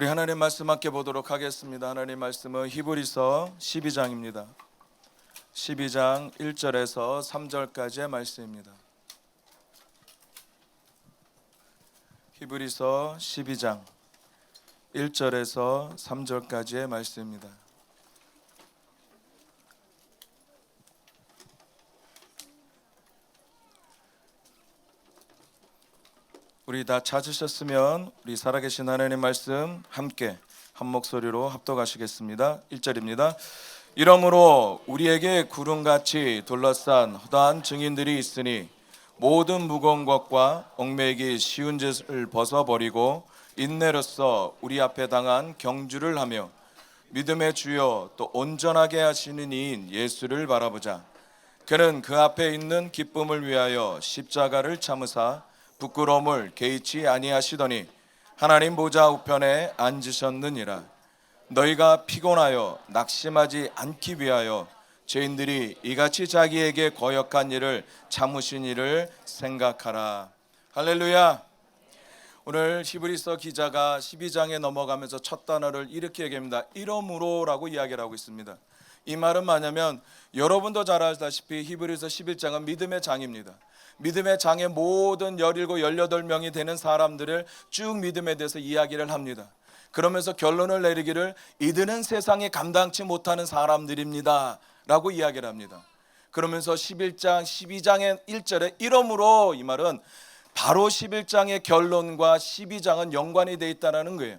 우리 하나님 말씀 함께 보도록 하겠습니다. 하나님 말씀은 히브리서 12장입니다. 12장 1절에서 3절까지의 말씀입니다. 히브리서 12장 1절에서 3절까지의 말씀입니다. 우리 다 찾으셨으면 우리 살아계신 하나님 말씀 함께 한 목소리로 합독하시겠습니다. 1절입니다. 이러므로 우리에게 구름같이 둘러싼 허다한 증인들이 있으니 모든 무거운 것과 얽매이기 쉬운 짓을 벗어버리고 인내로써 우리 앞에 당한 경주를 하며 믿음의 주여 또 온전하게 하시는 이인 예수를 바라보자. 그는 그 앞에 있는 기쁨을 위하여 십자가를 참으사 부끄러움을 개의치 아니하시더니 하나님 보좌 우편에 앉으셨느니라. 너희가 피곤하여 낙심하지 않기 위하여 죄인들이 이같이 자기에게 거역한 일을 참으신 일을 생각하라. 할렐루야. 오늘 히브리서 기자가 12장에 넘어가면서 첫 단어를 이렇게 얘기합니다. 이러므로라고 이야기를 하고 있습니다. 이 말은 뭐냐면 여러분도 잘 아시다시피 히브리서 11장은 믿음의 장입니다. 믿음의 장의 모든 17, 18명이 되는 사람들을 쭉 믿음에 대해서 이야기를 합니다. 그러면서 결론을 내리기를 이들은 세상에 감당치 못하는 사람들입니다 라고 이야기를 합니다. 그러면서 11장 12장의 1절에 이러므로, 이 말은 바로 11장의 결론과 12장은 연관이 되어 있다는 거예요.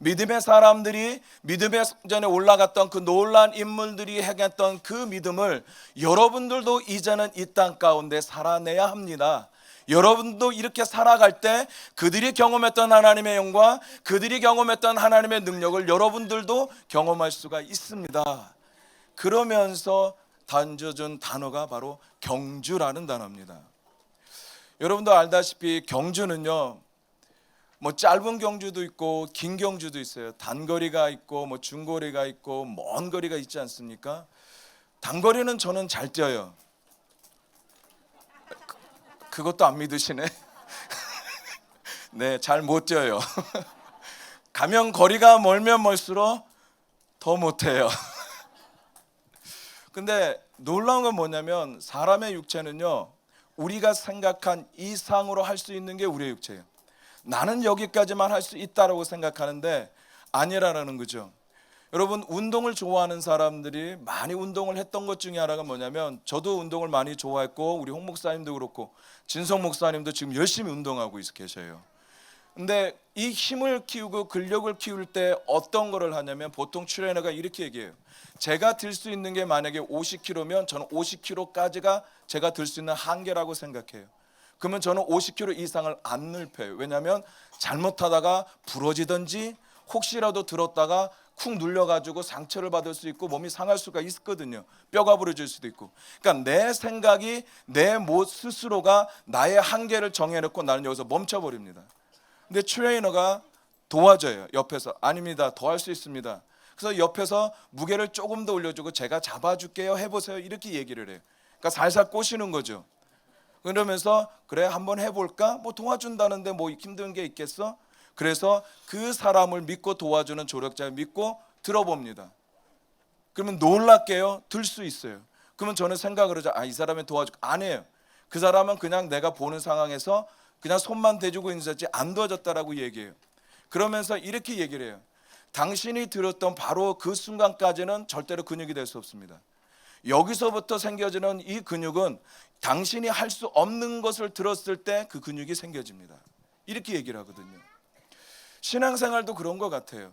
믿음의 사람들이 믿음의 성전에 올라갔던 그 놀라운 인물들이 행했던 그 믿음을 여러분들도 이제는 이 땅 가운데 살아내야 합니다. 여러분도 이렇게 살아갈 때 그들이 경험했던 하나님의 영광, 그들이 경험했던 하나님의 능력을 여러분들도 경험할 수가 있습니다. 그러면서 던져준 단어가 바로 경주라는 단어입니다. 여러분도 알다시피 경주는요, 뭐 짧은 경주도 있고 긴 경주도 있어요. 단거리가 있고 뭐 중거리가 있고 먼 거리가 있지 않습니까? 단거리는 저는 잘 뛰어요. 그것도 안 믿으시네. 네, 잘 못 뛰어요. 가면 거리가 멀면 멀수록 더 못해요. 근데 놀라운 건 뭐냐면 사람의 육체는요, 우리가 생각한 이상으로 할 수 있는 게 우리의 육체예요. 나는 여기까지만 할 수 있다라고 생각하는데 아니라는 거죠. 여러분, 운동을 좋아하는 사람들이 많이 운동을 했던 것 중에 하나가 뭐냐면, 저도 운동을 많이 좋아했고 우리 홍 목사님도 그렇고 진성 목사님도 지금 열심히 운동하고 계셔요. 근데 이 힘을 키우고 근력을 키울 때 어떤 거를 하냐면, 보통 트레이너가 이렇게 얘기해요. 제가 들 수 있는 게 만약에 50kg면 저는 50kg까지가 제가 들 수 있는 한계라고 생각해요. 그러면 저는 50kg 이상을 안 넓혀요. 왜냐하면 잘못하다가 부러지든지 혹시라도 들었다가 쿵 눌려가지고 상처를 받을 수 있고 몸이 상할 수가 있거든요. 뼈가 부러질 수도 있고. 그러니까 내 생각이 내 스스로가 나의 한계를 정해놓고 나는 여기서 멈춰버립니다. 근데 트레이너가 도와줘요. 옆에서. 아닙니다, 더 할 수 있습니다. 그래서 옆에서 무게를 조금 더 올려주고 제가 잡아줄게요, 해보세요, 이렇게 얘기를 해요. 그러니까 살살 꼬시는 거죠. 그러면서 그래 한번 해볼까? 뭐 도와준다는데 뭐 힘든 게 있겠어? 그래서 그 사람을 믿고 도와주는 조력자를 믿고 들어봅니다. 그러면 놀랍게요, 들 수 있어요. 그러면 저는 생각을 하죠. 이 사람이 도와줄까? 안 해요. 그 사람은 그냥 내가 보는 상황에서 그냥 손만 대주고 있었지 안 도와줬다라고 얘기해요. 그러면서 이렇게 얘기를 해요. 당신이 들었던 바로 그 순간까지는 절대로 근육이 될 수 없습니다. 여기서부터 생겨지는 이 근육은 당신이 할 수 없는 것을 들었을 때 그 근육이 생겨집니다. 이렇게 얘기를 하거든요. 신앙생활도 그런 것 같아요.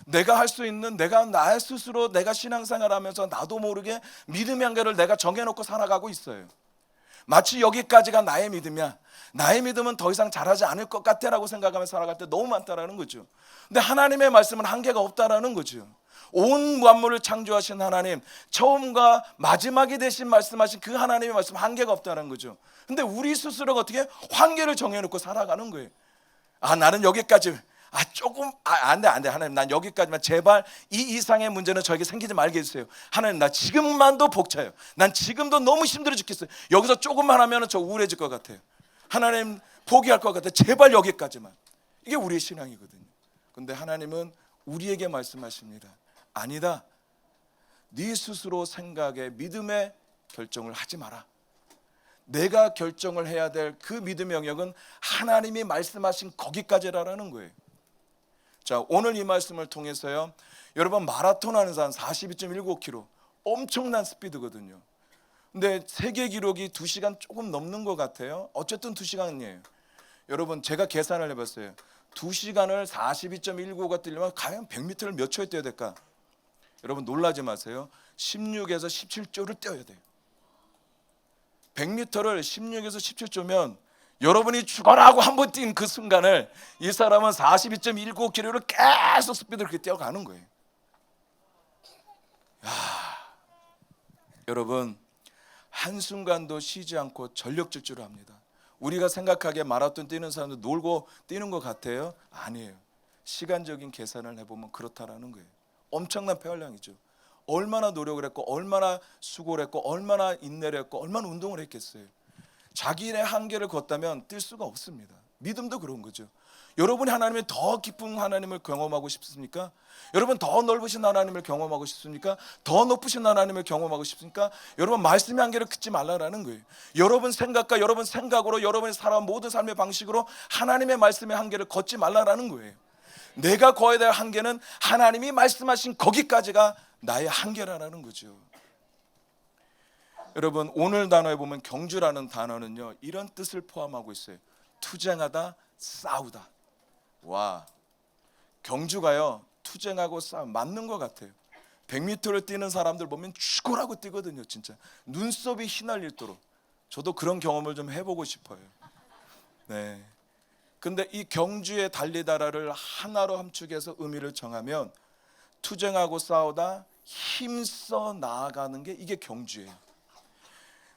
내가 할 수 있는, 내가 나의 스스로 내가 신앙생활하면서 나도 모르게 믿음의 한계를 내가 정해놓고 살아가고 있어요. 마치 여기까지가 나의 믿음이야. 나의 믿음은 더 이상 잘하지 않을 것 같아라고 생각하면서 살아갈 때 너무 많다라는 거죠. 근데 하나님의 말씀은 한계가 없다라는 거죠. 온 만물을 창조하신 하나님, 처음과 마지막이 되신 말씀하신 그 하나님의 말씀, 한계가 없다는 거죠. 근데 우리 스스로가 어떻게 한계를 정해놓고 살아가는 거예요. 나는 여기까지, 조금 안 돼 하나님, 난 여기까지만, 제발 이 이상의 문제는 저에게 생기지 말게 해주세요. 하나님, 나 지금만도 벅차요. 난 지금도 너무 힘들어 죽겠어요. 여기서 조금만 하면 저 우울해질 것 같아요. 하나님, 포기할 것 같아요. 제발 여기까지만. 이게 우리의 신앙이거든요. 근데 하나님은 우리에게 말씀하십니다. 아니다. 네 스스로 생각에 믿음의 결정을 하지 마라. 내가 결정을 해야 될 그 믿음의 영역은 하나님이 말씀하신 거기까지라는 거예요. 자, 오늘 이 말씀을 통해서요, 여러분 마라톤 하는 사람 42.19km 엄청난 스피드거든요. 근데 세계 기록이 2시간 조금 넘는 것 같아요. 어쨌든 2시간이에요. 여러분 제가 계산을 해봤어요. 2시간을 42.19가 뛰려면 과연 100m를 몇 초에 뛰어야 될까? 여러분 놀라지 마세요. 16에서 17초를 뛰어야 돼요. 100m를 16에서 17초면 여러분이 죽어라 하고 한 번 뛴 그 순간을 이 사람은 42.19km를 계속 스피드를 그렇게 뛰어가는 거예요. 야, 여러분 한순간도 쉬지 않고 전력 질주를 합니다. 우리가 생각하기에 마라톤 뛰는 사람도 놀고 뛰는 것 같아요? 아니에요. 시간적인 계산을 해보면 그렇다라는 거예요. 엄청난 폐활량이죠. 얼마나 노력을 했고 얼마나 수고를 했고 얼마나 인내를 했고 얼마나 운동을 했겠어요. 자기의 한계를 걷다면 뛸 수가 없습니다. 믿음도 그런 거죠. 여러분이 하나님의 더 깊은 하나님을 경험하고 싶습니까? 여러분 더 넓으신 하나님을 경험하고 싶습니까? 더 높으신 하나님을 경험하고 싶습니까? 여러분 말씀의 한계를 긋지 말라라는 거예요. 여러분 생각과 여러분 생각으로 여러분이 살아온 모든 삶의 방식으로 하나님의 말씀의 한계를 걷지 말라라는 거예요. 내가 거어야 될 한계는 하나님이 말씀하신 거기까지가 나의 한계라는 거죠. 여러분 오늘 단어에 보면 경주라는 단어는요 이런 뜻을 포함하고 있어요. 투쟁하다, 싸우다. 와, 경주가요 투쟁하고 싸움 맞는 것 같아요. 100m를 뛰는 사람들 보면 죽어라고 뛰거든요. 진짜 눈썹이 휘날릴도록. 저도 그런 경험을 좀 해보고 싶어요. 네. 근데 이 경주의 달리다라를 하나로 함축해서 의미를 정하면 투쟁하고 싸우다 힘써 나아가는 게 이게 경주예요.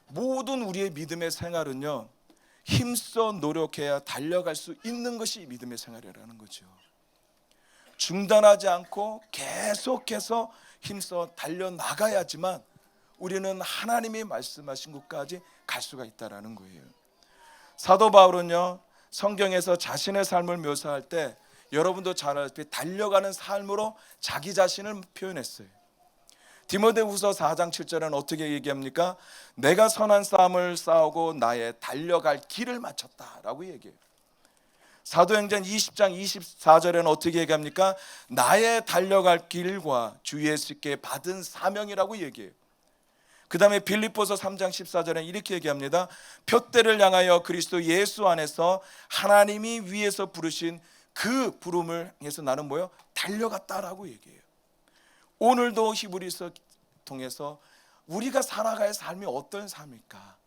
모든 우리의 믿음의 생활은요 힘써 노력해야 달려갈 수 있는 것이 믿음의 생활이라는 거죠. 중단하지 않고 계속해서 힘써 달려나가야지만 우리는 하나님이 말씀하신 곳까지 갈 수가 있다는 거예요. 사도 바울은요 성경에서 자신의 삶을 묘사할 때 여러분도 잘 알다시피 달려가는 삶으로 자기 자신을 표현했어요. 디모데후서 4장 7절은 어떻게 얘기합니까? 내가 선한 싸움을 싸우고 나의 달려갈 길을 마쳤다라고 얘기해요. 사도행전 20장 24절에는 어떻게 얘기합니까? 나의 달려갈 길과 주 예수께 받은 사명이라고 얘기해요. 그 다음에 빌립보서 3장 14절에 이렇게 얘기합니다. 표대를 향하여 그리스도 예수 안에서 하나님이 위에서 부르신 그 부름을 향해서 나는 뭐요? 달려갔다라고 얘기해요. 오늘도 히브리서 통해서 우리가 살아갈 삶이 어떤 삶일까?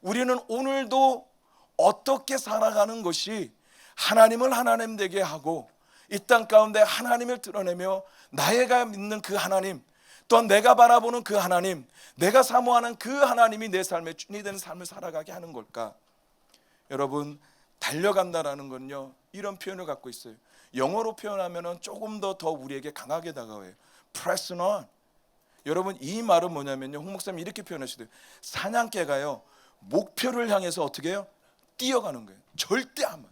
우리는 오늘도 어떻게 살아가는 것이 하나님을 하나님 되게 하고 이 땅 가운데 하나님을 드러내며 나가 믿는 그 하나님, 또한 내가 바라보는 그 하나님, 내가 사모하는 그 하나님이 내 삶의 주인이 되는 삶을 살아가게 하는 걸까? 여러분 달려간다라는 건요 이런 표현을 갖고 있어요. 영어로 표현하면 조금 더 우리에게 강하게 다가와요. Press on. 여러분 이 말은 뭐냐면요 홍 목사님이 이렇게 표현하시대요. 사냥개가요 목표를 향해서 어떻게 해요? 뛰어가는 거예요. 절대 안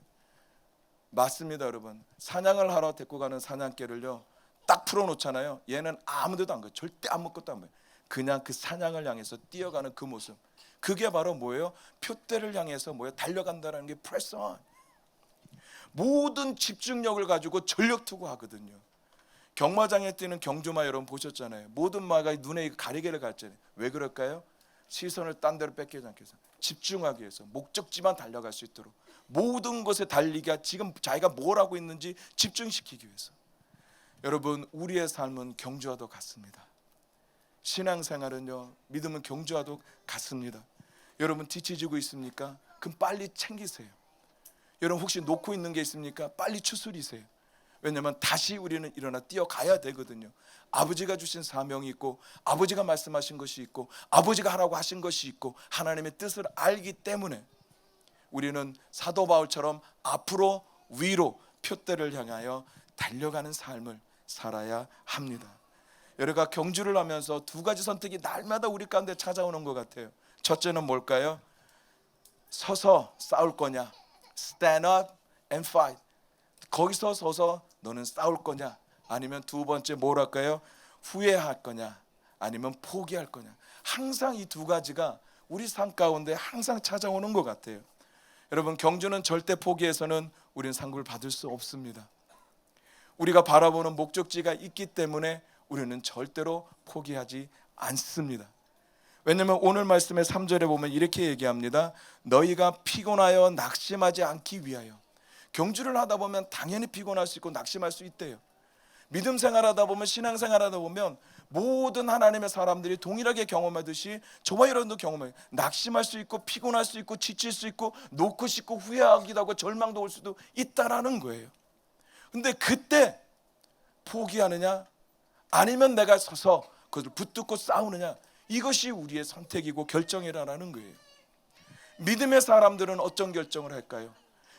맞습니다. 여러분 사냥을 하러 데리고 가는 사냥개를요 딱 풀어놓잖아요. 얘는 아무 데도 안 가요. 절대 아무것도 안 봐요. 그냥 그 사냥을 향해서 뛰어가는 그 모습, 그게 바로 뭐예요? 표대를 향해서 뭐예요? 달려간다는 게 press on. 모든 집중력을 가지고 전력 투구하거든요. 경마장에 뛰는 경주마 여러분 보셨잖아요. 모든 마가 눈에 가리개를 갖잖아요. 왜 그럴까요? 시선을 딴 데로 뺏기지 않기 위해서, 집중하기 위해서, 목적지만 달려갈 수 있도록 모든 것에 달리기가 지금 자기가 뭘 하고 있는지 집중시키기 위해서. 여러분 우리의 삶은 경주와도 같습니다. 신앙생활은요 믿음은 경주와도 같습니다. 여러분 뒤처지고 있습니까? 그럼 빨리 챙기세요. 여러분 혹시 놓고 있는 게 있습니까? 빨리 추스리세요. 왜냐하면 다시 우리는 일어나 뛰어가야 되거든요. 아버지가 주신 사명이 있고 아버지가 말씀하신 것이 있고 아버지가 하라고 하신 것이 있고 하나님의 뜻을 알기 때문에 우리는 사도 바울처럼 앞으로 위로 표대를 향하여 달려가는 삶을 살아야 합니다. 여러가 경주를 하면서 두 가지 선택이 날마다 우리 가운데 찾아오는 것 같아요. 첫째는 뭘까요? 서서 싸울 거냐, stand up and fight. 거기서 서서 너는 싸울 거냐? 아니면 두 번째 뭐랄까요? 후회할 거냐? 아니면 포기할 거냐? 항상 이 두 가지가 우리 삶 가운데 항상 찾아오는 것 같아요. 여러분, 경주는 절대 포기해서는 우리는 상급을 받을 수 없습니다. 우리가 바라보는 목적지가 있기 때문에 우리는 절대로 포기하지 않습니다. 왜냐하면 오늘 말씀의 3절에 보면 이렇게 얘기합니다. 너희가 피곤하여 낙심하지 않기 위하여. 경주를 하다 보면 당연히 피곤할 수 있고 낙심할 수 있대요. 믿음 생활하다 보면, 신앙생활하다 보면 모든 하나님의 사람들이 동일하게 경험하듯이 저와 여러분도 경험해요. 낙심할 수 있고 피곤할 수 있고 지칠 수 있고 놓고 싶고 후회하기도 하고 절망도 올 수도 있다라는 거예요. 근데 그때 포기하느냐 아니면 내가 서서 그것을 붙들고 싸우느냐, 이것이 우리의 선택이고 결정이라는 거예요. 믿음의 사람들은 어떤 결정을 할까요?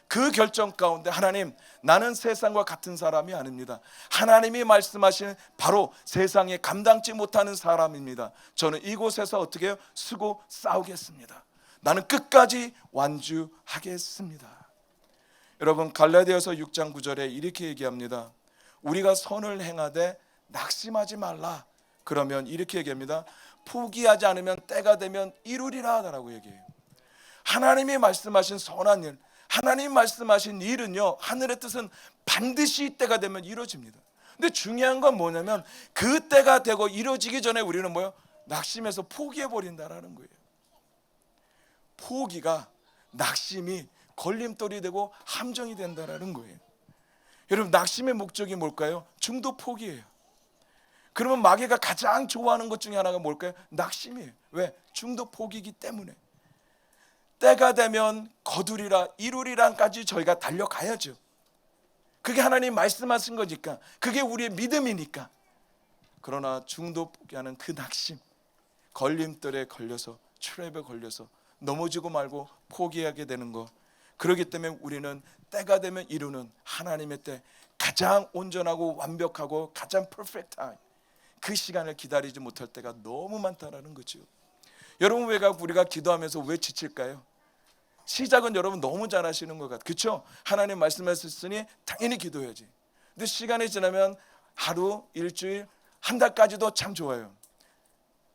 그 결정 가운데 하나님, 나는 세상과 같은 사람이 아닙니다. 하나님이 말씀하신 바로 세상에 감당치 못하는 사람입니다. 저는 이곳에서 어떻게 해요? 쓰고 싸우겠습니다. 나는 끝까지 완주하겠습니다. 여러분, 갈라디아서 6장 9절에 이렇게 얘기합니다. 우리가 선을 행하되 낙심하지 말라. 그러면 이렇게 얘기합니다. 포기하지 않으면 때가 되면 이루리라 라고 얘기해요. 하나님이 말씀하신 선한 일, 하나님이 말씀하신 일은요, 하늘의 뜻은 반드시 때가 되면 이루어집니다. 근데 중요한 건 뭐냐면 그 때가 되고 이루어지기 전에 우리는 뭐예요? 낙심해서 포기해버린다라는 거예요. 포기가, 낙심이 걸림돌이 되고 함정이 된다라는 거예요. 여러분, 낙심의 목적이 뭘까요? 중도 포기예요. 그러면 마귀가 가장 좋아하는 것 중에 하나가 뭘까요? 낙심이에요. 왜? 중도 포기이기 때문에. 때가 되면 거두리라, 이루리라까지 저희가 달려가야죠. 그게 하나님 말씀하신 거니까, 그게 우리의 믿음이니까. 그러나 중도 포기하는 그 낙심, 걸림돌에 걸려서, 트랩에 걸려서 넘어지고 말고 포기하게 되는 것, 그렇기 때문에 우리는 때가 되면 이루는 하나님의 때, 가장 온전하고 완벽하고 가장 퍼펙트한 그 시간을 기다리지 못할 때가 너무 많다라는 거죠. 여러분, 왜 우리가 기도하면서 왜 지칠까요? 시작은 여러분 너무 잘 하시는 것 같아요. 그렇죠? 하나님 말씀하셨으니 당연히 기도해야지. 근데 시간이 지나면 하루, 일주일, 한 달까지도 참 좋아요.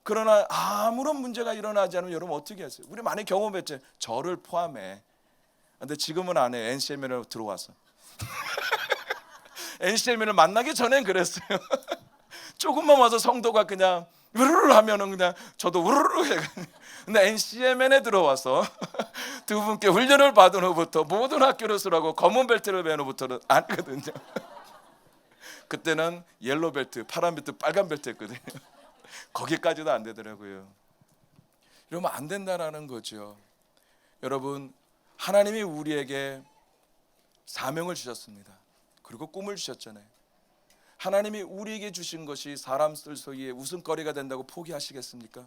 그러나 아무런 문제가 일어나지 않으면 여러분 어떻게 하세요? 우리 많이 경험했죠. 저를 포함해. 근데 지금은 안 해. NCM을 들어와서. NCM을 만나기 전엔 그랬어요. 조금만 와서 성도가 그냥 우르르 하면은 그냥 저도 우르르 해. 근데 NCM에 들어와서 두 분께 훈련을 받은 후부터 모든 학교를 수라고 검은 벨트를 매는 후부터는 아니거든요. 그때는 옐로 벨트, 파란 벨트, 빨간 벨트 했거든요. 거기까지도 안 되더라고요. 이러면 안 된다라는 거죠. 여러분, 하나님이 우리에게 사명을 주셨습니다. 그리고 꿈을 주셨잖아요. 하나님이 우리에게 주신 것이 사람들 사이에 웃음거리가 된다고 포기하시겠습니까?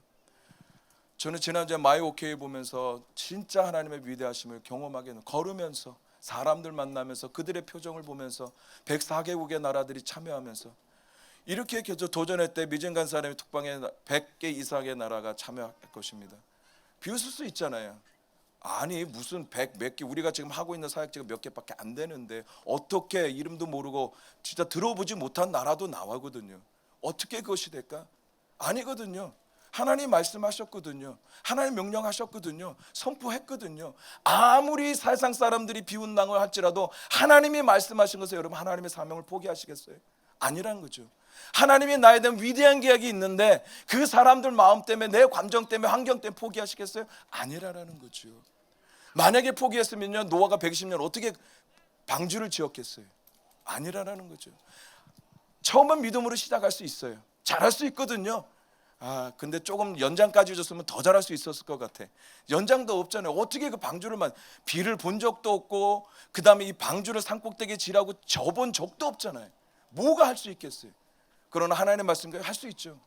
저는 지난주에 마이 오케이 보면서 진짜 하나님의 위대하심을 경험하게 걸으면서 사람들 만나면서 그들의 표정을 보면서 104개국의 나라들이 참여하면서 이렇게 도전했대. 미증간 사람이 특방에 100개 이상의 나라가 참여할 것입니다. 비웃을 수 있잖아요. 아니 무슨 100 몇 개, 우리가 지금 하고 있는 사역지가 몇 개밖에 안 되는데 어떻게 이름도 모르고 진짜 들어보지 못한 나라도 나오거든요. 어떻게 그것이 될까? 아니거든요. 하나님 말씀하셨거든요. 하나님 명령하셨거든요. 선포했거든요. 아무리 세상 사람들이 비웃낭을 할지라도 하나님이 말씀하신 것에 여러분 하나님의 사명을 포기하시겠어요? 아니란 거죠. 하나님이 나에 대한 위대한 계획이 있는데 그 사람들 마음 때문에, 내 감정 때문에, 환경 때문에 포기하시겠어요? 아니라는 거죠. 만약에 포기했으면요, 노아가 120년 어떻게 방주를 지었겠어요? 아니라는 거죠. 처음은 믿음으로 시작할 수 있어요. 잘할 수 있거든요. 근데 조금 연장까지 줬으면 더 잘할 수 있었을 것 같아. 연장도 없잖아요. 어떻게 그 방주를 비를 본 적도 없고 그 다음에 이 방주를 산꼭대기에 지라고 접은 적도 없잖아요. 뭐가 할 수 있겠어요? 그러나 하나님의 말씀대로 할 수 있죠.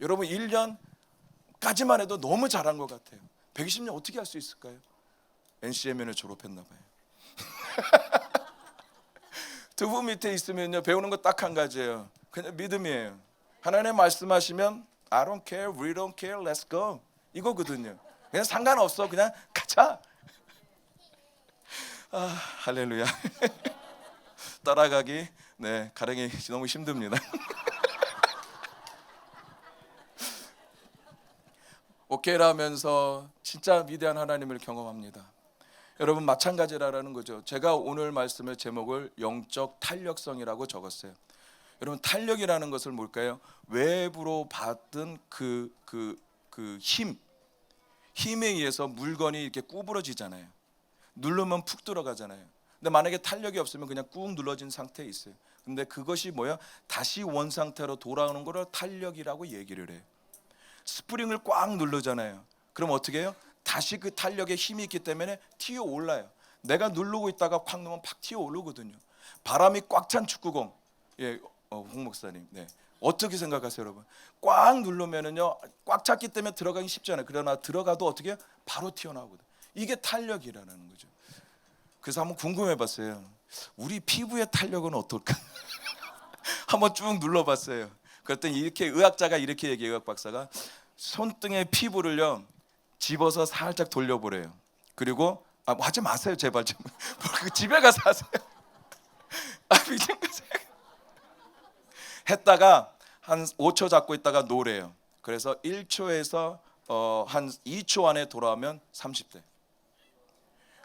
여러분 1년까지만 해도 너무 잘한 것 같아요. 120년 어떻게 할 수 있을까요? NCM을 졸업했나 봐요. 두 분 밑에 있으면요, 배우는 거 딱 한 가지예요. 그냥 믿음이에요. 하나님 말씀하시면 I don't care, we don't care, let's go 이거거든요. 그냥 상관없어, 그냥 가자. 할렐루야. 따라가기 네, 가랭이 너무 힘듭니다. 오케이라면서 진짜 위대한 하나님을 경험합니다. 여러분 마찬가지라는 거죠. 제가 오늘 말씀의 제목을 영적 탄력성이라고 적었어요. 여러분 탄력이라는 것을 뭘까요? 외부로 받은 힘에 의해서 물건이 이렇게 구부러지잖아요. 누르면 푹 들어가잖아요. 근데 만약에 탄력이 없으면 그냥 꾹 눌러진 상태에 있어요. 근데 그것이 뭐야? 다시 원 상태로 돌아오는 거를 탄력이라고 얘기를 해요. 스프링을 꽉 누르잖아요. 그럼 어떻게 해요? 다시 그 탄력에 힘이 있기 때문에 튀어 올라요. 내가 누르고 있다가 콱 누르면 팍 튀어 오르거든요. 바람이 꽉 찬 축구공. 예, 홍 목사님. 네. 어떻게 생각하세요, 여러분? 꽉 누르면은요, 꽉 찼기 때문에 들어가기 쉽잖아요. 그러나 들어가도 어떻게 해요? 바로 튀어나오거든요. 이게 탄력이라는 거죠. 그래서 한번 궁금해봤어요. 우리 피부의 탄력은 어떨까? 한번 쭉 눌러봤어요. 그랬더니 이렇게 의학자가 이렇게 얘기해요. 의학 박사가 손등의 피부를요 집어서 살짝 돌려보래요. 그리고 하지 마세요 제발 좀. 집에 가서 하세요. 미친 거세요. 했다가 한 5초 잡고 있다가 노래요. 그래서 1초에서 한 2초 안에 돌아오면 30대.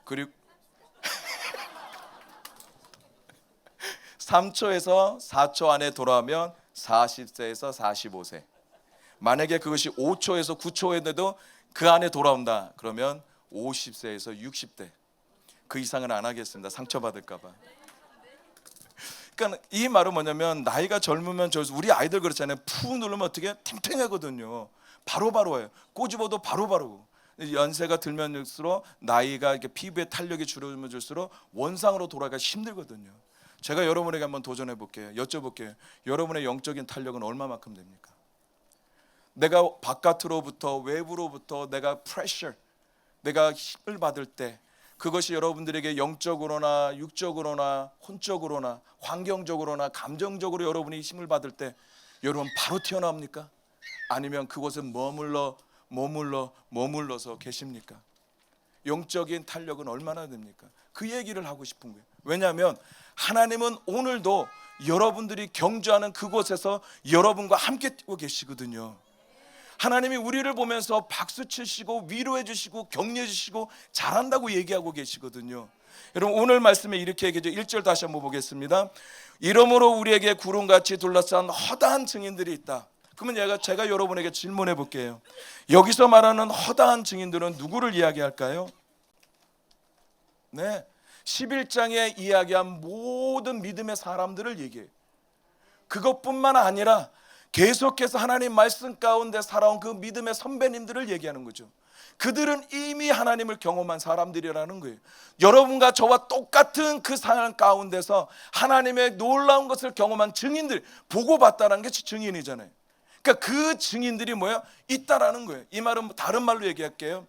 그리고 3초에서 4초 안에 돌아오면 40세에서 45세. 만약에 그것이 5초에서 9초에도 그 안에 돌아온다. 그러면 50세에서 60대. 그 이상은 안 하겠습니다. 상처받을까 봐. 그러니까 이 말은 뭐냐면 나이가 젊으면 우리 아이들 그렇잖아요. 푹 누르면 어떻게 탱탱하거든요. 바로바로 와요. 꼬집어도 바로바로. 연세가 들면일수록 나이가 이렇게 피부의 탄력이 줄어들면 줄수록 원상으로 돌아가기 힘들거든요. 제가 여러분에게 한번 도전해 볼게요. 여쭤볼게요. 여러분의 영적인 탄력은 얼마만큼 됩니까? 내가 바깥으로부터 외부로부터 내가 프레셔, 내가 힘을 받을 때 그것이 여러분들에게 영적으로나 육적으로나 혼적으로나 환경적으로나 감정적으로 여러분이 힘을 받을 때 여러분 바로 튀어나옵니까? 아니면 그곳에 머물러서 계십니까? 영적인 탄력은 얼마나 됩니까? 그 얘기를 하고 싶은 거예요. 왜냐하면 하나님은 오늘도 여러분들이 경주하는 그곳에서 여러분과 함께 뛰고 계시거든요. 하나님이 우리를 보면서 박수 치시고 위로해 주시고 격려해 주시고 잘한다고 얘기하고 계시거든요. 여러분 오늘 말씀에 이렇게 얘기하죠. 1절 다시 한번 보겠습니다. 이러므로 우리에게 구름같이 둘러싼 허다한 증인들이 있다. 그러면 제가 여러분에게 질문해 볼게요. 여기서 말하는 허다한 증인들은 누구를 이야기할까요? 네, 11장에 이야기한 모든 믿음의 사람들을 얘기해요. 그것뿐만 아니라 계속해서 하나님 말씀 가운데 살아온 그 믿음의 선배님들을 얘기하는 거죠. 그들은 이미 하나님을 경험한 사람들이라는 거예요. 여러분과 저와 똑같은 그 상황 가운데서 하나님의 놀라운 것을 경험한 증인들, 보고받다라는 게 증인이잖아요. 그러니까 그 증인들이 뭐예요? 있다라는 거예요. 이 말은 다른 말로 얘기할게요.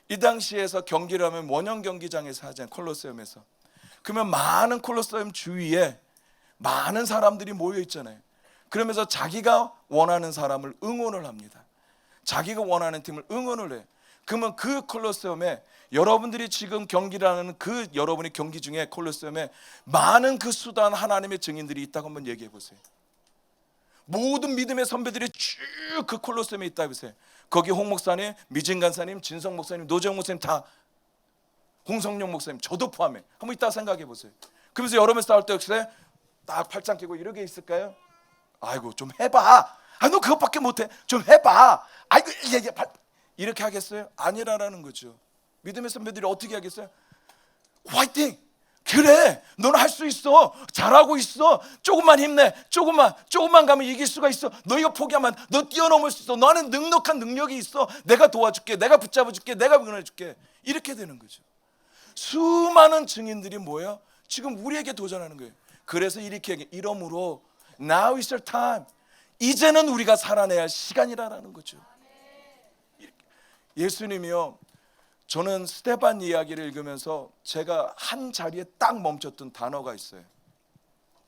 이 당시에서 경기를 하면 원형 경기장에서 하잖아요. 콜로세움에서. 그러면 많은 콜로세움 주위에 많은 사람들이 모여 있잖아요. 그러면서 자기가 원하는 사람을 응원을 합니다. 자기가 원하는 팀을 응원을 해요. 그러면 그 콜로세움에 여러분들이 지금 경기를 하는 그 여러분의 경기 중에 콜로세움에 많은 그 수단 하나님의 증인들이 있다고 한번 얘기해 보세요. 모든 믿음의 선배들이 쭉 그 콜로세움에 있다고 보세요. 거기 홍 목사님, 미진 간사님, 진성 목사님, 노정 목사님 다 홍성룡 목사님 저도 포함해. 한번 이따 생각해 보세요. 그러면서 여러분 싸울 때 혹시 딱 팔짱 끼고 이렇게 있을까요? 아이고 좀 해봐. 너 그것밖에 못해. 좀 해봐. 아이고 이렇게 하겠어요? 아니라는 거죠. 믿음의 선배들이 어떻게 하겠어요? 화이팅! 그래, 너는 할 수 있어. 잘하고 있어. 조금만 힘내. 조금만 가면 이길 수가 있어. 너 이거 포기하면 너 뛰어넘을 수 있어. 너는 넉넉한 능력이 있어. 내가 도와줄게. 내가 붙잡아줄게. 내가 응원해줄게. 이렇게 되는 거죠. 수많은 증인들이 뭐예요? 지금 우리에게 도전하는 거예요. 그래서 이렇게 이러므로 Now is your time. 이제는 우리가 살아내야 할 시간이라는 거죠. 예수님이요, 저는 스데반 이야기를 읽으면서 제가 한 자리에 딱 멈췄던 단어가 있어요.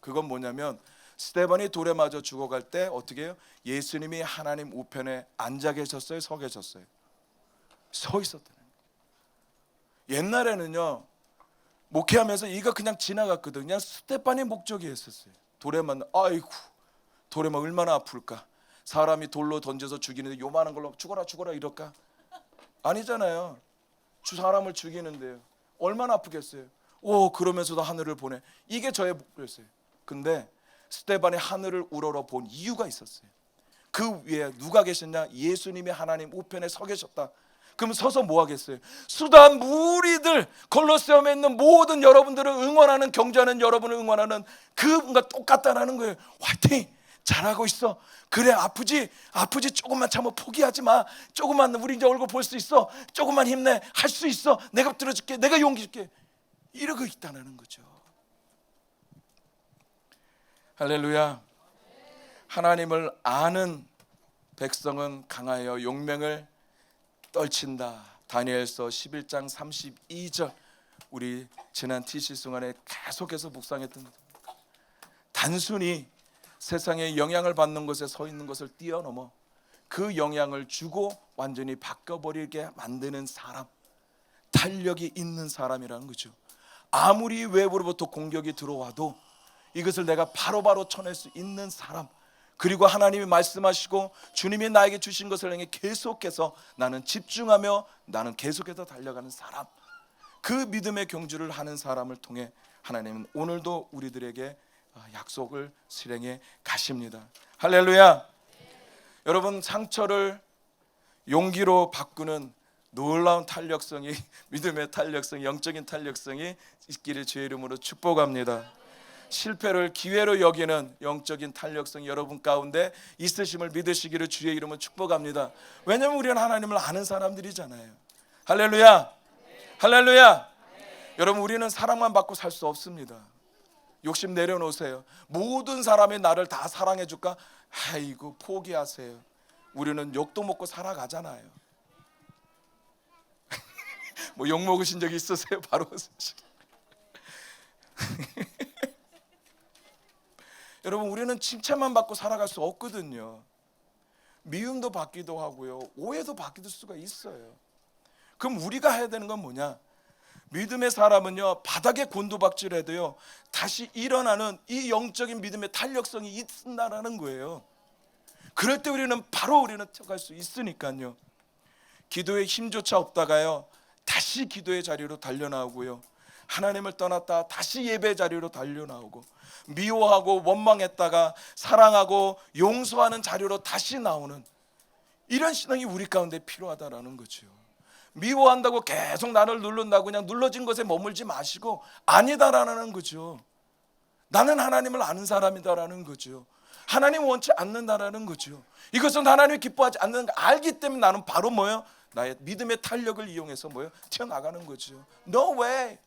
그건 뭐냐면 스데반이 돌에 맞아 죽어갈 때 어떻게 해요? 예수님이 하나님 우편에 앉아 계셨어요? 서 계셨어요? 서 있었다는 거예요. 옛날에는요 목회하면서 이거 그냥 지나갔거든요. 그냥 스데반이 목적이었어요. 돌에 맞는, 아이고 돌에 막 얼마나 아플까. 사람이 돌로 던져서 죽이는데 요만한 걸로 죽어라 죽어라 이럴까? 아니잖아요. 사람을 죽이는데요 얼마나 아프겠어요. 오, 그러면서도 하늘을 보내. 이게 저의 목표였어요. 근데 스데반이 하늘을 우러러 본 이유가 있었어요. 그 위에 누가 계셨냐? 예수님이 하나님 우편에 서 계셨다. 그럼 서서 뭐 하겠어요? 수단 무리들, kolosseum에 있는 모든 여러분들을 응원하는, 경주하는 여러분을 응원하는 그분과 똑같다라는 거예요. 화이팅! 잘하고 있어. 그래, 아프지 조금만 참아. 포기하지 마. 조금만, 우리 이제 얼굴 볼 수 있어. 조금만 힘내. 할 수 있어. 내가 들어줄게. 내가 용기 줄게. 이러고 있다는 거죠. 할렐루야. 하나님을 아는 백성은 강하여 용맹을 떨친다. 다니엘서 11장 32절. 우리 지난 TC 순간에 계속해서 묵상했던 것. 단순히 세상에 영향을 받는 것에 서 있는 것을 뛰어넘어 그 영향을 주고 완전히 바꿔버리게 만드는 사람, 탄력이 있는 사람이라는 거죠. 아무리 외부로부터 공격이 들어와도 이것을 내가 바로바로 쳐낼 수 있는 사람, 그리고 하나님이 말씀하시고 주님이 나에게 주신 것을 향해 계속해서 나는 집중하며 나는 계속해서 달려가는 사람, 그 믿음의 경주를 하는 사람을 통해 하나님은 오늘도 우리들에게 약속을 실행해 가십니다. 할렐루야. 여러분, 상처를 용기로 바꾸는 놀라운 탄력성이, 믿음의 탄력성, 영적인 탄력성이 있기를 주의 이름으로 축복합니다. 실패를 기회로 여기는 영적인 탄력성 여러분 가운데 있으심을 믿으시기를 주의 이름으로 축복합니다. 왜냐하면 우리는 하나님을 아는 사람들이잖아요. 할렐루야. 할렐루야. 여러분, 우리는 사랑만 받고 살 수 없습니다. 욕심 내려놓으세요. 모든 사람이 나를 다 사랑해 줄까? 아이고, 포기하세요. 우리는 욕도 먹고 살아가잖아요. 뭐 욕 먹으신 적 있으세요? 바로 여러분, 우리는 칭찬만 받고 살아갈 수 없거든요. 미움도 받기도 하고요, 오해도 받기도 수가 있어요. 그럼 우리가 해야 되는 건 뭐냐? 믿음의 사람은요, 바닥에 곤두박질해도요 다시 일어나는 이 영적인 믿음의 탄력성이 있다라는 거예요. 그럴 때 우리는 튀어갈 수 있으니까요. 기도에 힘조차 없다가요 다시 기도의 자리로 달려나오고요, 하나님을 떠났다 다시 예배 자리로 달려나오고, 미워하고 원망했다가 사랑하고 용서하는 자리로 다시 나오는 이런 신앙이 우리 가운데 필요하다라는 거죠. 미워한다고 계속 나를 누른다고 그냥 눌러진 것에 머물지 마시고, 아니다라는 거죠. 나는 하나님을 아는 사람이다라는 거죠. 하나님 원치 않는다라는 거죠. 이것은 하나님이 기뻐하지 않는 거 알기 때문에 나는 바로 뭐예요? 나의 믿음의 탄력을 이용해서 뭐예요? 튀어나가는 거죠. No way.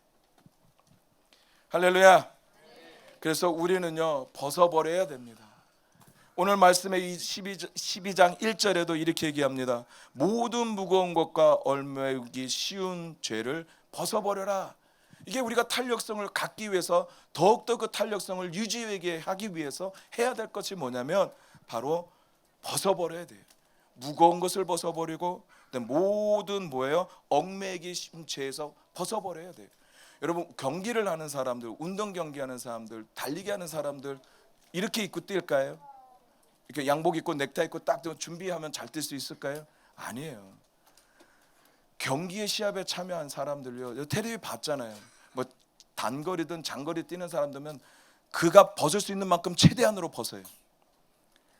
할렐루야. 그래서 우리는요 벗어버려야 됩니다. 오늘 말씀의 이 12장 1절에도 이렇게 얘기합니다. 모든 무거운 것과 얼매우기 쉬운 죄를 벗어버려라. 이게 우리가 탄력성을 갖기 위해서, 더욱더 그 탄력성을 유지하게 하기 위해서 해야 될 것이 뭐냐면 바로 벗어버려야 돼요. 무거운 것을 벗어버리고 모든 뭐예요? 얽매이기 쉬운 죄에서 벗어버려야 돼요. 여러분, 경기를 하는 사람들, 운동 경기하는 사람들, 달리기 하는 사람들 이렇게 입고 뛸까요? 이렇게 양복 입고 넥타이 입고 딱 준비하면 잘 뛸 수 있을까요? 아니에요. 경기의 시합에 참여한 사람들요, 텔레비 봤잖아요. 뭐 단거리든 장거리 뛰는 사람들은 그가 벗을 수 있는 만큼 최대한으로 벗어요.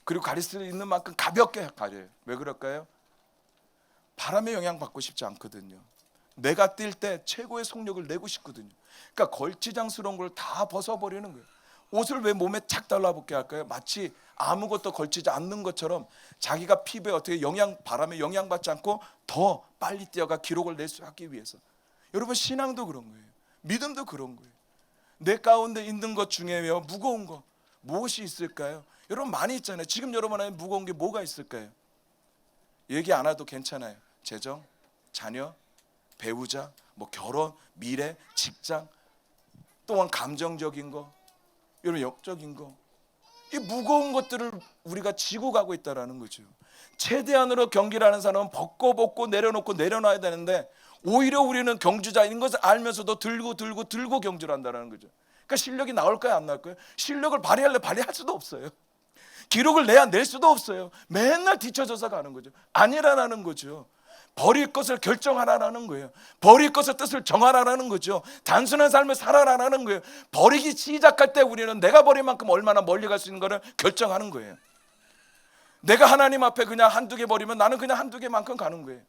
그리고 가릴 수 있는 만큼 가볍게 가려요. 왜 그럴까요? 바람의 영향 받고 싶지 않거든요. 내가 뛸 때 최고의 속력을 내고 싶거든요. 그러니까 걸치장스러운 걸 다 벗어버리는 거예요. 옷을 왜 몸에 착 달라붙게 할까요? 마치 아무것도 걸치지 않는 것처럼 자기가 피부에 어떻게 바람에 영향받지 않고 더 빨리 뛰어가 기록을 낼 수 있기 위해서. 여러분, 신앙도 그런 거예요. 믿음도 그런 거예요. 내 가운데 있는 것 중에 무거운 거 무엇이 있을까요? 여러분, 많이 있잖아요. 지금 여러분 안에 무거운 게 뭐가 있을까요? 얘기 안 해도 괜찮아요. 재정, 자녀, 배우자, 뭐 결혼, 미래, 직장, 또한 감정적인 거, 이런 영적인 거, 이 무거운 것들을 우리가 지고 가고 있다라는 거죠. 최대한으로 경기를 하는 사람은 벗고 내려놓고 내려놔야 되는데, 오히려 우리는 경주자인 것을 알면서도 들고 경주를 한다는 거죠. 그러니까 실력이 나올 거야 안 나올 거야? 실력을 발휘할래 발휘할 수도 없어요. 기록을 내야 낼 수도 없어요. 맨날 뒤쳐져서 가는 거죠. 아니라는 거죠. 버릴 것을 결정하라는 거예요. 버릴 것을 뜻을 정하라는 거죠. 단순한 삶을 살아라는 거예요. 버리기 시작할 때 우리는 내가 버릴 만큼 얼마나 멀리 갈 수 있는 거를 결정하는 거예요. 내가 하나님 앞에 그냥 한두 개 버리면 나는 그냥 한두 개만큼 가는 거예요.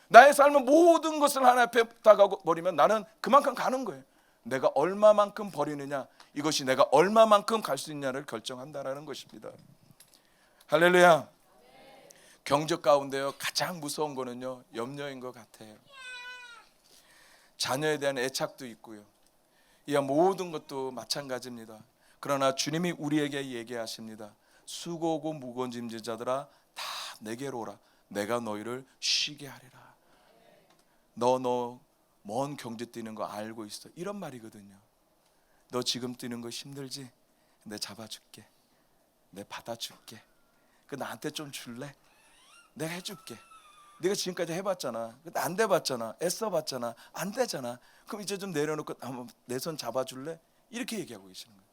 나의 삶은 모든 것을 하나님 앞에 다가고 버리면 나는 그만큼 가는 거예요. 내가 얼마만큼 버리느냐, 이것이 내가 얼마만큼 갈 수 있냐를 결정한다라는 것입니다. 할렐루야. 경적 가운데요 가장 무서운 거는요 염려인 것 같아요. 자녀에 대한 애착도 있고요, 이 모든 것도 마찬가지입니다. 그러나 주님이 우리에게 얘기하십니다. 수고하고 무거운 짐진 자들아 다 내게로 오라. 내가 너희를 쉬게 하리라. 너 먼 경제 뛰는 거 알고 있어, 이런 말이거든요. 너 지금 뛰는 거 힘들지? 내 잡아줄게. 내 받아줄게. 그 나한테 좀 줄래? 내가 해줄게. 네가 지금까지 해봤잖아. 안 돼봤잖아. 애써봤잖아. 안 되잖아. 그럼 이제 좀 내려놓고 한번 내 손 잡아줄래? 이렇게 얘기하고 계시는 거예요.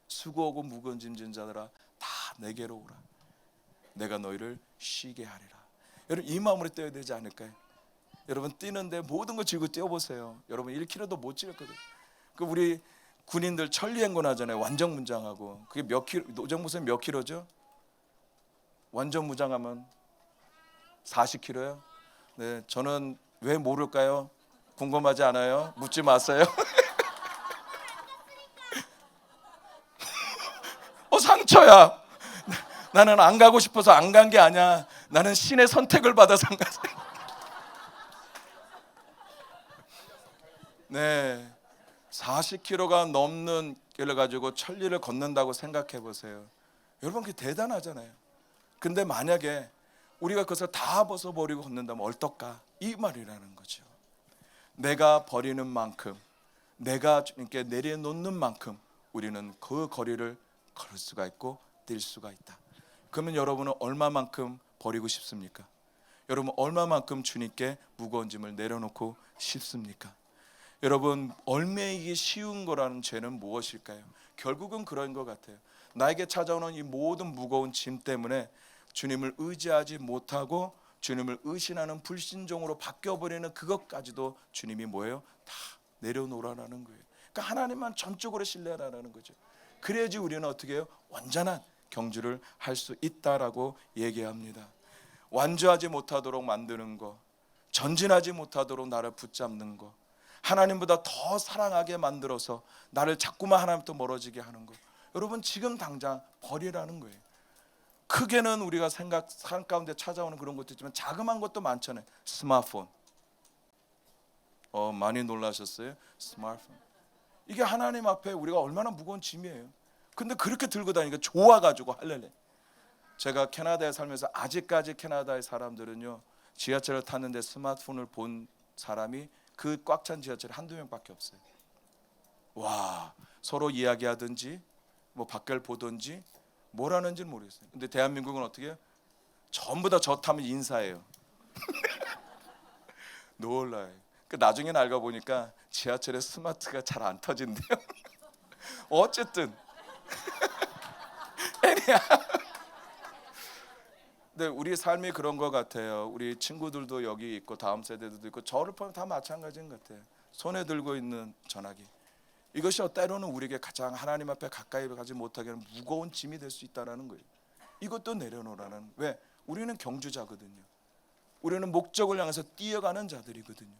수고하고 무거운 짐진 자들아 다 내게로 오라. 내가 너희를 쉬게 하리라. 여러분 이 마음으로 뛰어야 되지 않을까요? 여러분 뛰는데 모든 거 쥐고 뛰어보세요. 여러분 1km도 못 뛰었거든요. 그 우리 군인들 천리행군 하잖아요. 완전무장하고. 그게 몇 킬로, 노정무선 몇 킬로죠? 완전무장하면 40kg요? 네, 저는 왜 모를까요? 궁금하지 않아요? 묻지 마세요. 상처야. 나는 안 가고 싶어서 안 간 게 아니야. 나는 신의 선택을 받아서 안 갔어요. 네, 40km가 넘는 길을 가지고 천리를 걷는다고 생각해 보세요. 여러분 그게 대단하잖아요. 근데 만약에 우리가 그것을 다 벗어버리고 걷는다면 어떨까? 이 말이라는 거죠. 내가 버리는 만큼, 내가 주님께 내려놓는 만큼 우리는 그 거리를 걸을 수가 있고 뛸 수가 있다. 그러면 여러분은 얼마만큼 버리고 싶습니까? 여러분 얼마만큼 주님께 무거운 짐을 내려놓고 싶습니까? 여러분 얽매이기 쉬운 거라는 죄는 무엇일까요? 결국은 그런 것 같아요. 나에게 찾아오는 이 모든 무거운 짐 때문에 주님을 의지하지 못하고 주님을 의심하는 불신종으로 바뀌어버리는 그것까지도 주님이 뭐예요? 다 내려놓으라는 거예요. 그러니까 하나님만 전적으로 신뢰하라는 거죠. 그래야지 우리는 어떻게 해요? 완전한 경주를 할 수 있다라고 얘기합니다. 완주하지 못하도록 만드는 거, 전진하지 못하도록 나를 붙잡는 거, 하나님보다 더 사랑하게 만들어서 나를 자꾸만 하나님부터 멀어지게 하는 거, 여러분 지금 당장 버리라는 거예요. 크게는 우리가 삶 가운데 찾아오는 그런 것도 있지만 자그마한 것도 많잖아요. 스마트폰. 많이 놀라셨어요? 스마트폰. 이게 하나님 앞에 우리가 얼마나 무거운 짐이에요. 근데 그렇게 들고 다니니까 좋아가지고 할렐레. 제가 캐나다에 살면서 아직까지 캐나다의 사람들은요, 지하철을 탔는데 스마트폰을 본 사람이 그 꽉 찬 지하철에 한두 명밖에 없어요. 와, 서로 이야기하든지 뭐 밖을 보든지 뭘 하는지는 모르겠어요. 근데 대한민국은 어떻게 해요? 전부 다 저 타면 인사해요. 놀라요. 그 나중에 알고 보니까 지하철에 스마트가 잘 안 터진대요. 어쨌든 애니야. 근데 우리 삶이 그런 것 같아요. 우리 친구들도 여기 있고 다음 세대들도 있고 저를 포함해 다 마찬가지인 것 같아요. 손에 들고 있는 전화기, 이것이 때로는 우리에게 가장 하나님 앞에 가까이 가지 못하게 하는 무거운 짐이 될 수 있다는 거예요. 이것도 내려놓으라는. 왜? 우리는 경주자거든요. 우리는 목적을 향해서 뛰어가는 자들이거든요.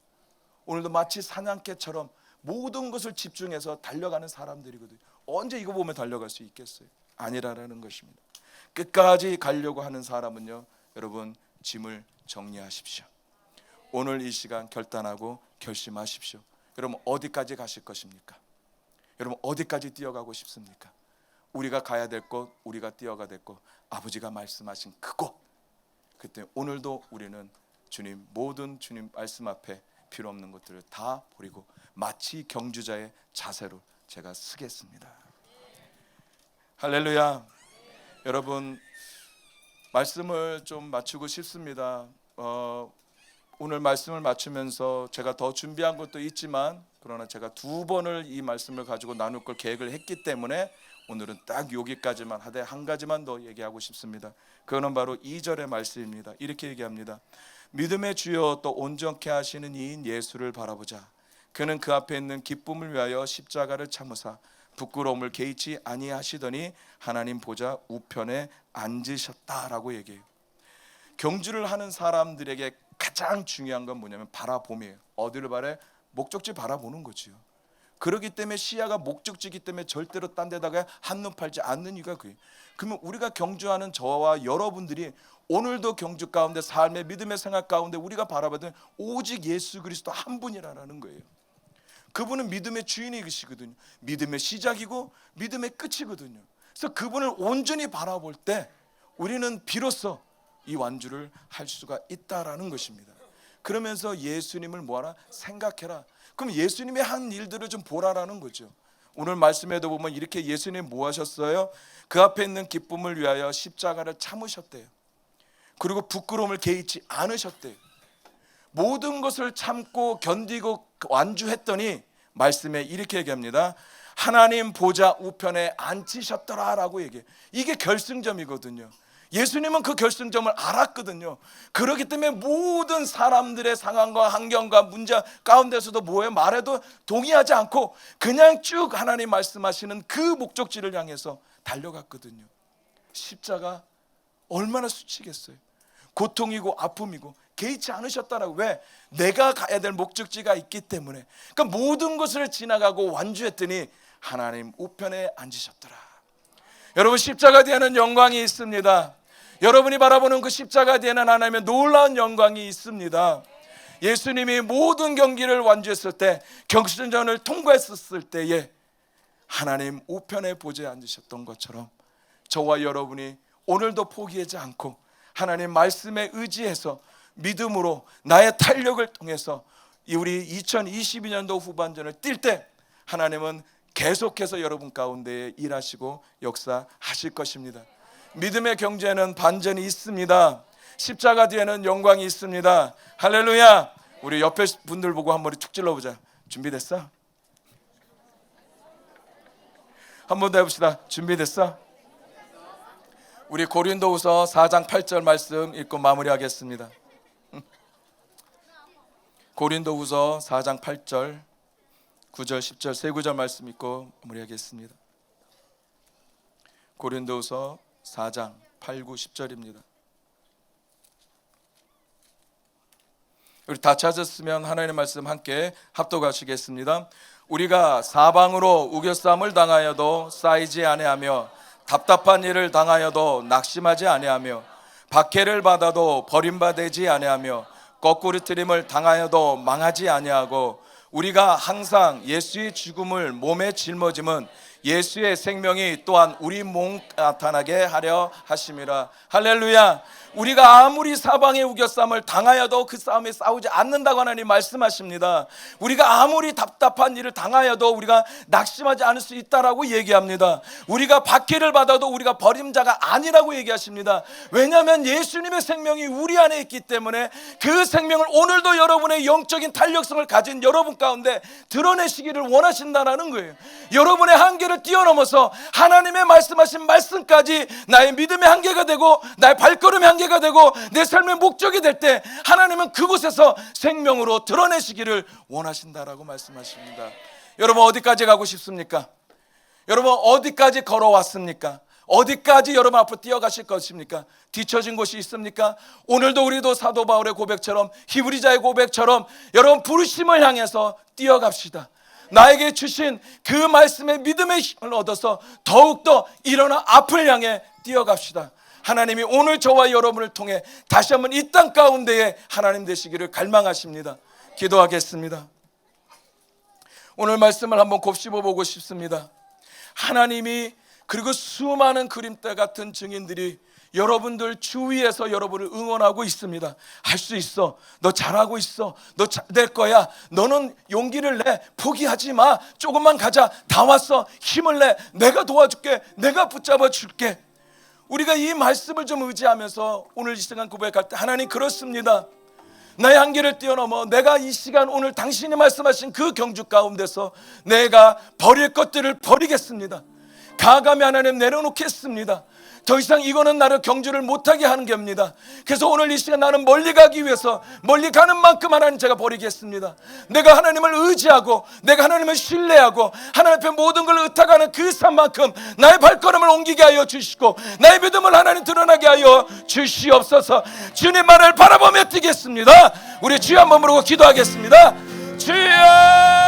오늘도 마치 사냥개처럼 모든 것을 집중해서 달려가는 사람들이거든요. 언제 이거 보면 달려갈 수 있겠어요? 아니라는 것입니다. 끝까지 가려고 하는 사람은요, 여러분 짐을 정리하십시오. 오늘 이 시간 결단하고 결심하십시오. 여러분 어디까지 가실 것입니까? 여러분 어디까지 뛰어가고 싶습니까? 우리가 가야 될 곳, 우리가 뛰어가야 될 곳, 아버지가 말씀하신 그곳. 그때 오늘도 우리는 주님, 모든 주님 말씀 앞에 필요 없는 것들을 다 버리고 마치 경주자의 자세로 제가 서겠습니다. 할렐루야. 여러분 말씀을 좀 마치고 싶습니다. 오늘 말씀을 마치면서 제가 더 준비한 것도 있지만 그러나 제가 두 번을 이 말씀을 가지고 나눌 걸 계획을 했기 때문에 오늘은 딱 여기까지만 하되 한 가지만 더 얘기하고 싶습니다. 그거는 바로 2절의 말씀입니다. 이렇게 얘기합니다. 믿음의 주여 또 온전케 하시는 이인 예수를 바라보자. 그는 그 앞에 있는 기쁨을 위하여 십자가를 참으사 부끄러움을 개의치 아니하시더니 하나님 보좌 우편에 앉으셨다라고 얘기해요. 경주를 하는 사람들에게 가장 중요한 건 뭐냐면 바라봄이에요. 어디를 바래? 목적지 바라보는 거지요. 그렇기 때문에 시야가 목적지이기 때문에 절대로 딴 데다가 한눈 팔지 않는 이유가 그예요. 그러면 우리가 경주하는 저와 여러분들이 오늘도 경주 가운데 삶의 믿음의 생활 가운데 우리가 바라보는 오직 예수 그리스도 한 분이라는 거예요. 그분은 믿음의 주인이시거든요. 믿음의 시작이고 믿음의 끝이거든요. 그래서 그분을 온전히 바라볼 때 우리는 비로소 이 완주를 할 수가 있다라는 것입니다. 그러면서 예수님을 뭐하라? 생각해라. 그럼 예수님이 한 일들을 좀 보라라는 거죠. 오늘 말씀에도 보면 이렇게 예수님 뭐 하셨어요? 그 앞에 있는 기쁨을 위하여 십자가를 참으셨대요. 그리고 부끄러움을 개의치 않으셨대요. 모든 것을 참고 견디고 완주했더니 말씀에 이렇게 얘기합니다. 하나님 보좌 우편에 앉히셨더라라고 얘기해요. 이게 결승점이거든요. 예수님은 그 결승점을 알았거든요. 그렇기 때문에 모든 사람들의 상황과 환경과 문제 가운데서도 뭐에 말해도 동의하지 않고 그냥 쭉 하나님 말씀하시는 그 목적지를 향해서 달려갔거든요. 십자가 얼마나 수치겠어요. 고통이고 아픔이고 개의치 않으셨다라고. 왜? 내가 가야 될 목적지가 있기 때문에. 그러니까 모든 것을 지나가고 완주했더니 하나님 우편에 앉으셨더라. 여러분, 십자가 뒤에는 영광이 있습니다. 여러분이 바라보는 그 십자가 뒤에는 하나님의 놀라운 영광이 있습니다. 예수님이 모든 경기를 완주했을 때, 결승전을 통과했을 때에 하나님 우편에 보좌에 앉으셨던 것처럼 저와 여러분이 오늘도 포기하지 않고 하나님 말씀에 의지해서 믿음으로 나의 탄력을 통해서 우리 2022년도 후반전을 뛸 때 하나님은 계속해서 여러분 가운데 일하시고 역사하실 것입니다. 믿음의 경제는 반전이 있습니다. 십자가 뒤에는 영광이 있습니다. 할렐루야. 우리 옆에 분들 보고 한 머리 툭 찔러보자. 준비됐어? 한 번 더 해봅시다. 준비됐어? 우리 고린도후서 4장 8절 말씀 읽고 마무리하겠습니다. 고린도후서 4장 8절 9절 10절 세 구절 말씀 읽고 마무리하겠습니다. 고린도후서 4장 8, 9, 10절입니다. 우리 다 찾았으면 하나님의 말씀 함께 합독하시겠습니다. 우리가 사방으로 우겨쌈을 당하여도 쌓이지 아니하며 답답한 일을 당하여도 낙심하지 아니하며 박해를 받아도 버림받지 아니하며 거꾸리트림을 당하여도 망하지 아니하고 우리가 항상 예수의 죽음을 몸에 짊어짐은 예수의 생명이 또한 우리 몸 나타나게 하려 하심이라. 할렐루야. 우리가 아무리 사방의 우겨쌈을 당하여도 그 싸움에 싸우지 않는다고 하나님 말씀하십니다. 우리가 아무리 답답한 일을 당하여도 우리가 낙심하지 않을 수 있다라고 얘기합니다. 우리가 박해를 받아도 우리가 버림자가 아니라고 얘기하십니다. 왜냐하면 예수님의 생명이 우리 안에 있기 때문에 그 생명을 오늘도 여러분의 영적인 탄력성을 가진 여러분 가운데 드러내시기를 원하신다는 거예요. 여러분의 한계를 뛰어넘어서 하나님의 말씀하신 말씀까지 나의 믿음의 한계가 되고 나의 발걸음의 한계가 되고 내 삶의 목적이 될 때 하나님은 그곳에서 생명으로 드러내시기를 원하신다라고 말씀하십니다. 여러분, 어디까지 가고 싶습니까? 여러분, 어디까지 걸어왔습니까? 어디까지 여러분 앞으로 뛰어가실 것입니까? 뒤처진 곳이 있습니까? 오늘도 우리도 사도 바울의 고백처럼, 히브리자의 고백처럼 여러분 부르심을 향해서 뛰어갑시다. 나에게 주신 그 말씀의 믿음의 힘을 얻어서 더욱더 일어나 앞을 향해 뛰어갑시다. 하나님이 오늘 저와 여러분을 통해 다시 한번 이 땅 가운데에 하나님 되시기를 갈망하십니다. 기도하겠습니다. 오늘 말씀을 한번 곱씹어 보고 싶습니다. 하나님이 그리고 수많은 그림자 같은 증인들이 여러분들 주위에서 여러분을 응원하고 있습니다. 할 수 있어. 너 잘하고 있어. 너 잘 될 거야. 너는 용기를 내. 포기하지 마. 조금만 가자. 다 왔어. 힘을 내. 내가 도와줄게. 내가 붙잡아 줄게. 우리가 이 말씀을 좀 의지하면서 오늘 이 시간 고백할 때 하나님, 그렇습니다. 나의 한계를 뛰어넘어 내가 이 시간 오늘 당신이 말씀하신 그 경주 가운데서 내가 버릴 것들을 버리겠습니다. 가감히 하나님 내려놓겠습니다. 더 이상 이거는 나를 경주를 못하게 하는 겁니다. 그래서 오늘 이 시간 나는 멀리 가기 위해서 멀리 가는 만큼 하나님 제가 버리겠습니다. 내가 하나님을 의지하고 내가 하나님을 신뢰하고 하나님 앞에 모든 걸 의탁하는 그 산만큼 나의 발걸음을 옮기게 하여 주시고 나의 믿음을 하나님 드러나게 하여 주시옵소서. 주님만을 바라보며 뛰겠습니다. 우리 주여 한번 부르고 기도하겠습니다. 주여